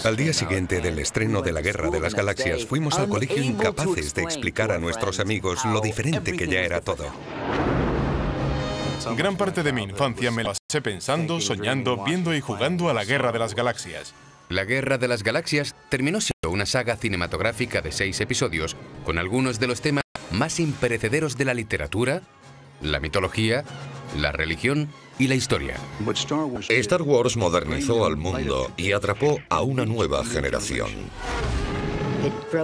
Al día siguiente del estreno de La Guerra de las Galaxias, fuimos al colegio incapaces de explicar a nuestros amigos lo diferente que ya era todo. Gran parte de mi infancia me la pasé pensando, soñando, viendo y jugando a La Guerra de las Galaxias. La Guerra de las Galaxias terminó siendo una saga cinematográfica de 6 episodios, con algunos de los temas más imperecederos de la literatura, la mitología, la religión y la historia. Star Wars modernizó al mundo y atrapó a una nueva generación.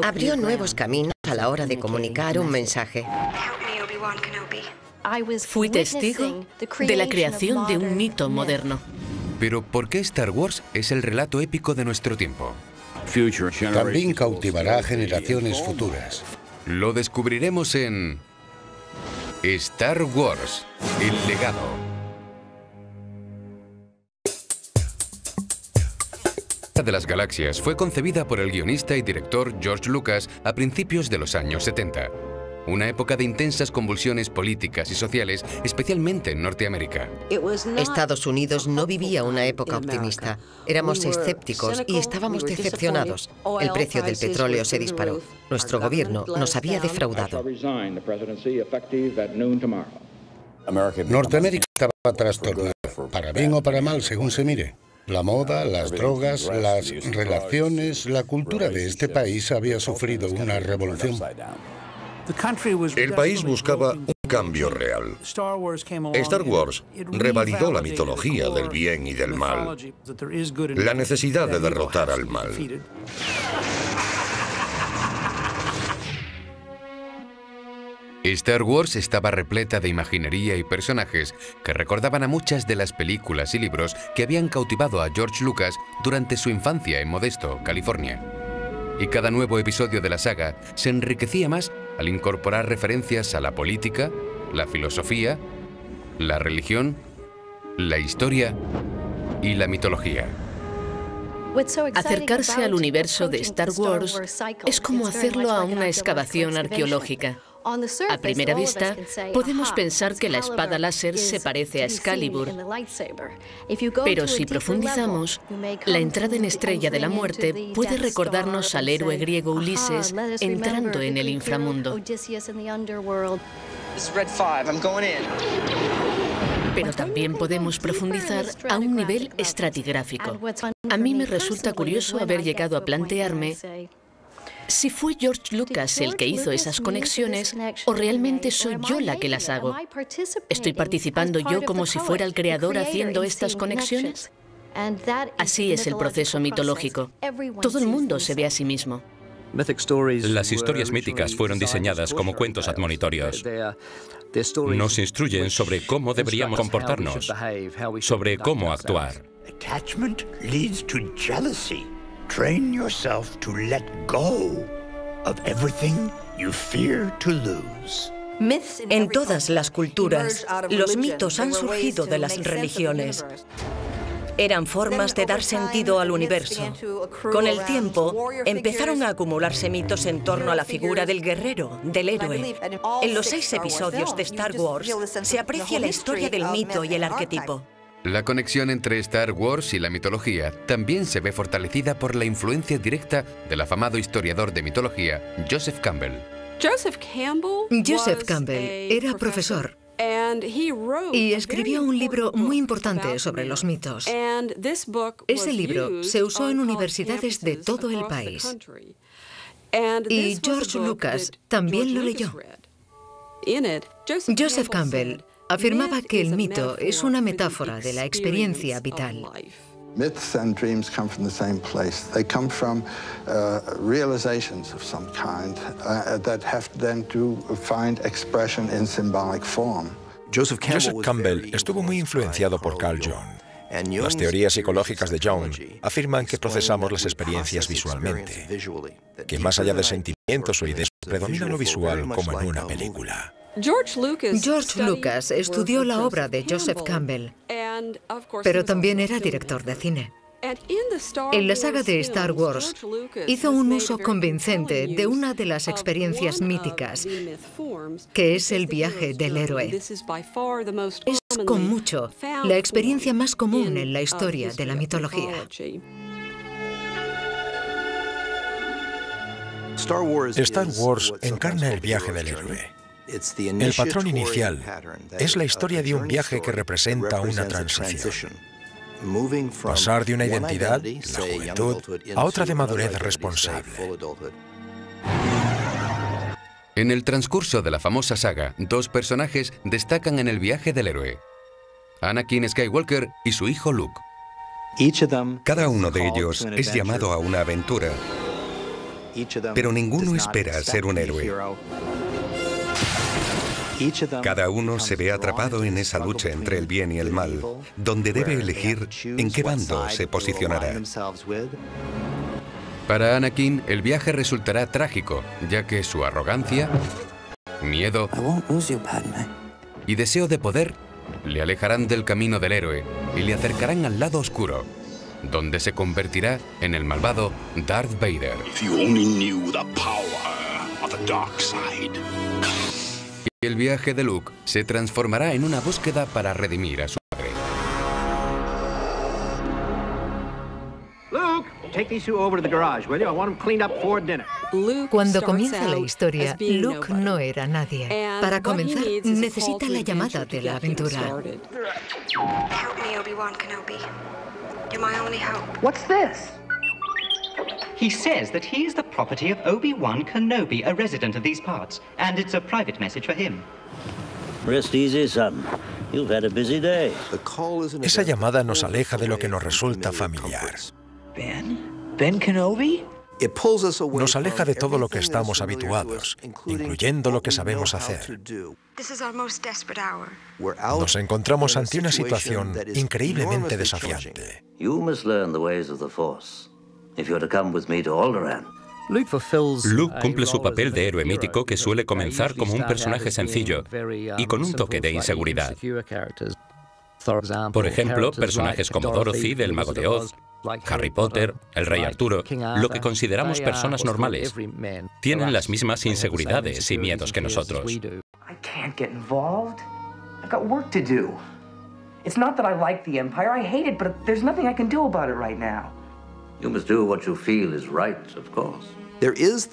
Abrió nuevos caminos a la hora de comunicar un mensaje. Fui testigo de la creación de un mito moderno. Pero ¿por qué Star Wars es el relato épico de nuestro tiempo? También cautivará a generaciones futuras. Lo descubriremos en Star Wars, el legado. La Guerra de las Galaxias fue concebida por el guionista y director George Lucas a principios de los años 70. Una época de intensas convulsiones políticas y sociales, especialmente en Norteamérica. Estados Unidos no vivía una época optimista. Éramos escépticos y estábamos decepcionados. El precio del petróleo se disparó. Nuestro gobierno nos había defraudado. Norteamérica estaba trastornada, para bien o para mal, según se mire. La moda, las drogas, las relaciones, la cultura de este país había sufrido una revolución. El país buscaba un cambio real. Star Wars revalidó la mitología del bien y del mal, la necesidad de derrotar al mal. Star Wars estaba repleta de imaginería y personajes que recordaban a muchas de las películas y libros que habían cautivado a George Lucas durante su infancia en Modesto, California. Y cada nuevo episodio de la saga se enriquecía más al incorporar referencias a la política, la filosofía, la religión, la historia y la mitología. Acercarse al universo de Star Wars es como hacerlo a una excavación arqueológica. A primera vista, podemos pensar que la espada láser se parece a Excalibur. Pero si profundizamos, la entrada en Estrella de la Muerte puede recordarnos al héroe griego Ulises entrando en el inframundo. Pero también podemos profundizar a un nivel estratigráfico. A mí me resulta curioso haber llegado a plantearme si fue George Lucas el que hizo esas conexiones o realmente soy yo la que las hago. ¿Estoy participando yo como si fuera el creador haciendo estas conexiones? Así es el proceso mitológico. Todo el mundo se ve a sí mismo. Las historias míticas fueron diseñadas como cuentos admonitorios. Nos instruyen sobre cómo deberíamos comportarnos, sobre cómo actuar. Train yourself to let go of everything you fear to lose. En todas las culturas, los mitos han surgido de las religiones. Eran formas de dar sentido al universo. Con el tiempo, empezaron a acumularse mitos en torno a la figura del guerrero, del héroe. En los 6 episodios de Star Wars, se aprecia la historia del mito y el arquetipo. La conexión entre Star Wars y la mitología también se ve fortalecida por la influencia directa del afamado historiador de mitología, Joseph Campbell. Joseph Campbell era profesor y escribió un libro muy importante sobre los mitos. Ese libro se usó en universidades de todo el país. Y George Lucas también lo leyó. Joseph Campbell afirmaba que el mito es una metáfora de la experiencia vital. Myths and dreams come from the same place. They come from realizations of some kind that have then to find expression in symbolic form. Joseph Campbell estuvo muy influenciado por Carl Jung. Las teorías psicológicas de Jung afirman que procesamos las experiencias visualmente, que más allá de sentimientos o ideas, predomina lo visual como en una película. George Lucas estudió la obra de Joseph Campbell, pero también era director de cine. En la saga de Star Wars, hizo un uso convincente de una de las experiencias míticas, que es el viaje del héroe. Es, con mucho, la experiencia más común en la historia de la mitología. Star Wars encarna el viaje del héroe. El patrón inicial es la historia de un viaje que representa una transición. Pasar de una identidad, la juventud, a otra de madurez responsable. En el transcurso de la famosa saga, dos personajes destacan en el viaje del héroe: Anakin Skywalker y su hijo Luke. Cada uno de ellos es llamado a una aventura, pero ninguno espera ser un héroe. Cada uno se ve atrapado en esa lucha entre el bien y el mal, donde debe elegir en qué bando se posicionará. Para Anakin, el viaje resultará trágico, ya que su arrogancia, miedo y deseo de poder le alejarán del camino del héroe y le acercarán al lado oscuro, donde se convertirá en el malvado Darth Vader. Y el viaje de Luke se transformará en una búsqueda para redimir a su padre. Cuando comienza la historia, Luke no era nadie. Para comenzar, necesita la llamada de la aventura. What's this? He says that he is the property of Obi-Wan Kenobi, a resident of these parts, and it's a private message for him. Rest easy, son. You've had a busy day. Esa llamada nos aleja de lo que nos resulta familiar. Ben Kenobi? Nos aleja de todo lo que estamos habituados, incluyendo lo que sabemos hacer. Nos encontramos ante una situación increíblemente desafiante. Luke cumple su papel de héroe mítico que suele comenzar como un personaje sencillo y con un toque de inseguridad. Por ejemplo, personajes como Dorothy del Mago de Oz, Harry Potter, el Rey Arturo, lo que consideramos personas normales, tienen las mismas inseguridades y miedos que nosotros.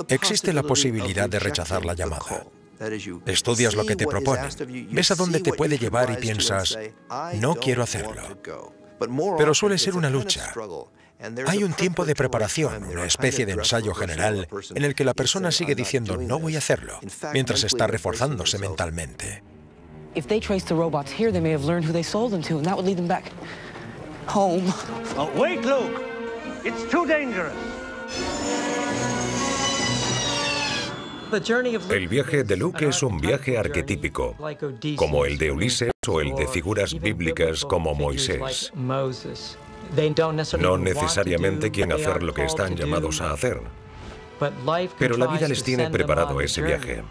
Existe la posibilidad de rechazar la llamada. Estudias lo que te proponen, ves a dónde te puede llevar y piensas, no quiero hacerlo. Pero suele ser una lucha. Hay un tiempo de preparación, una especie de ensayo general, en el que la persona sigue diciendo no voy a hacerlo, mientras está reforzándose mentalmente. If they trace the robots here, they may have learned who they sold them to, and that would lead them back home. Oh, wait, Luke! It's too dangerous. El viaje de Luke es un viaje arquetípico, como el de Ulises o el de figuras bíblicas como Moisés. No necesariamente quieren hacer lo que están llamados a hacer, pero la vida les tiene preparado ese viaje.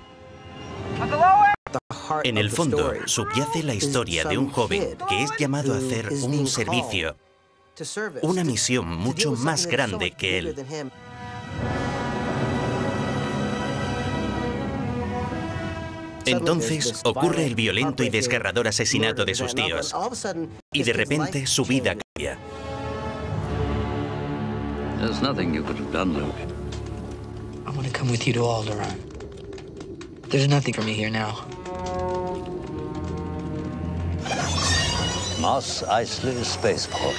En el fondo, subyace la historia de un joven que es llamado a hacer un servicio, una misión mucho más grande que él. Entonces ocurre el violento y desgarrador asesinato de sus tíos, y de repente su vida cambia. There's nothing you could have done, Luke. I want to come with you to Alderaan. There's nothing for me here now. Mos Eisley Spaceport.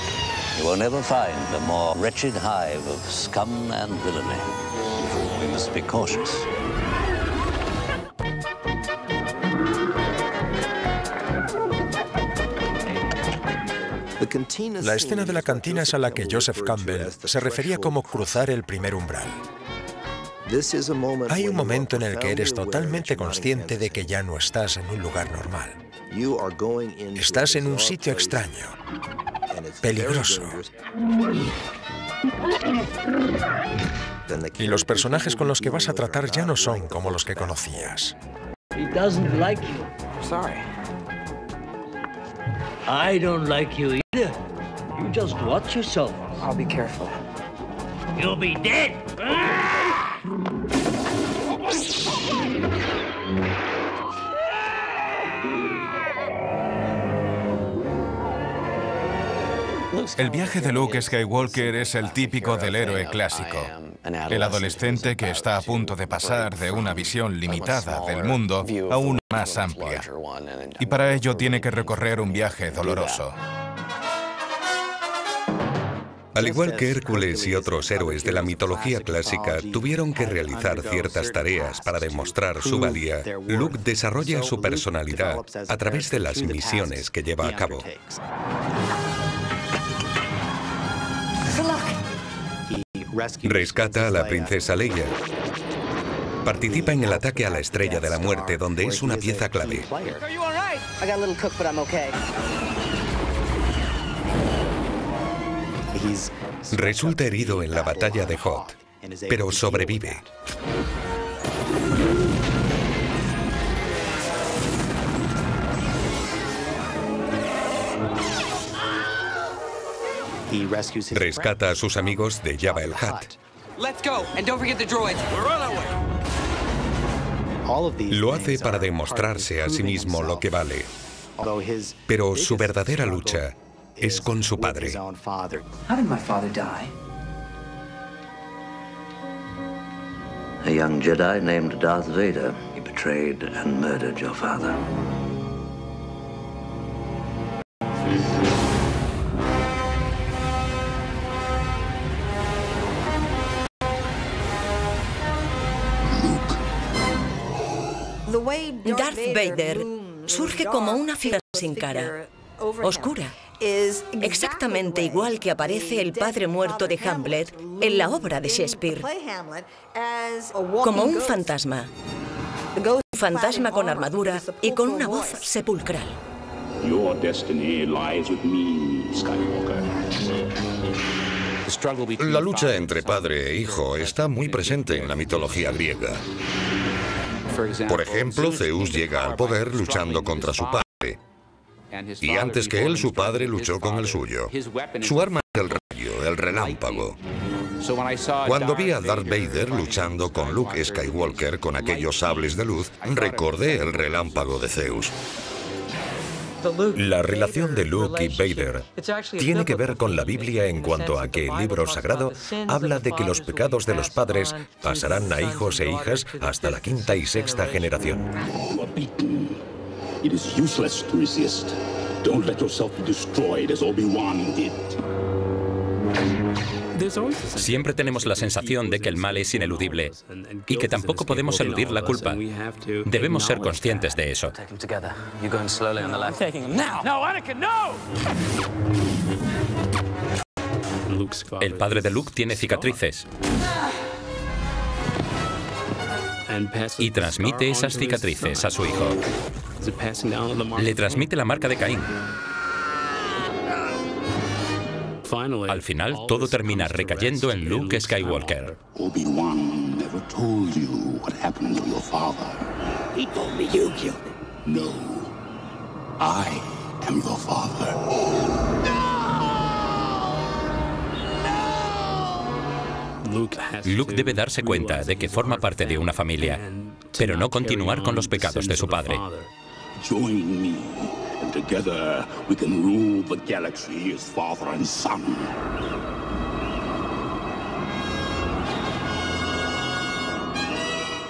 You will never find a more wretched hive of scum and villainy. We must be cautious. La escena de la cantina es a la que Joseph Campbell se refería como cruzar el primer umbral. Hay un momento en el que eres totalmente consciente de que ya no estás en un lugar normal. Estás en un sitio extraño, peligroso. Y los personajes con los que vas a tratar ya no son como los que conocías. I don't like you either. You just watch yourself. I'll be careful. You'll be dead. El viaje de Luke Skywalker es el típico del héroe clásico. El adolescente que está a punto de pasar de una visión limitada del mundo a una más amplia. Y para ello tiene que recorrer un viaje doloroso. Al igual que Hércules y otros héroes de la mitología clásica tuvieron que realizar ciertas tareas para demostrar su valía, Luke desarrolla su personalidad a través de las misiones que lleva a cabo. Rescata a la princesa Leia. Participa en el ataque a la Estrella de la Muerte, donde es una pieza clave. Resulta herido en la batalla de Hoth, pero sobrevive. Rescata a sus amigos de Jabba el Hutt. Lo hace para demostrarse a sí mismo lo que vale. Pero su verdadera lucha es con su padre. A young Jedi named Darth Vader. He betrayed and murdered your father. Darth Vader surge como una figura sin cara, oscura, exactamente igual que aparece el padre muerto de Hamlet en la obra de Shakespeare, como un fantasma con armadura y con una voz sepulcral. Your destiny lies with me, Skywalker. La lucha entre padre e hijo está muy presente en la mitología griega. Por ejemplo, Zeus llega al poder luchando contra su padre. Y antes que él, su padre luchó con el suyo. Su arma es el rayo, el relámpago. Cuando vi a Darth Vader luchando con Luke Skywalker con aquellos sables de luz, recordé el relámpago de Zeus. La relación de Luke y Vader tiene que ver con la Biblia en cuanto a que el libro sagrado habla de que los pecados de los padres pasarán a hijos e hijas hasta la quinta y sexta generación. It is useless to resist. Don't let yourself be destroyed as Obi-Wan did. Siempre tenemos la sensación de que el mal es ineludible y que tampoco podemos eludir la culpa. Debemos ser conscientes de eso. El padre de Luke tiene cicatrices y transmite esas cicatrices a su hijo. Le transmite la marca de Caín. Al final, todo termina recayendo en Luke Skywalker. Obi-Wan never told you what happened to your father. He told me you killed him. No, I am your father. Luke debe darse cuenta de que forma parte de una familia, pero no continuar con los pecados de su padre. Join me, and together we can rule the galaxy as father and son.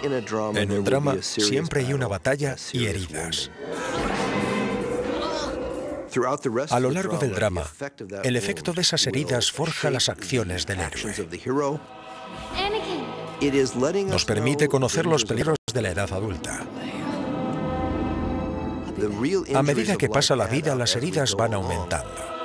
En un drama siempre hay una batalla y heridas. A lo largo del drama, el efecto de esas heridas forja las acciones del héroe. Nos permite conocer los peligros de la edad adulta. A medida que pasa la vida, las heridas van aumentando.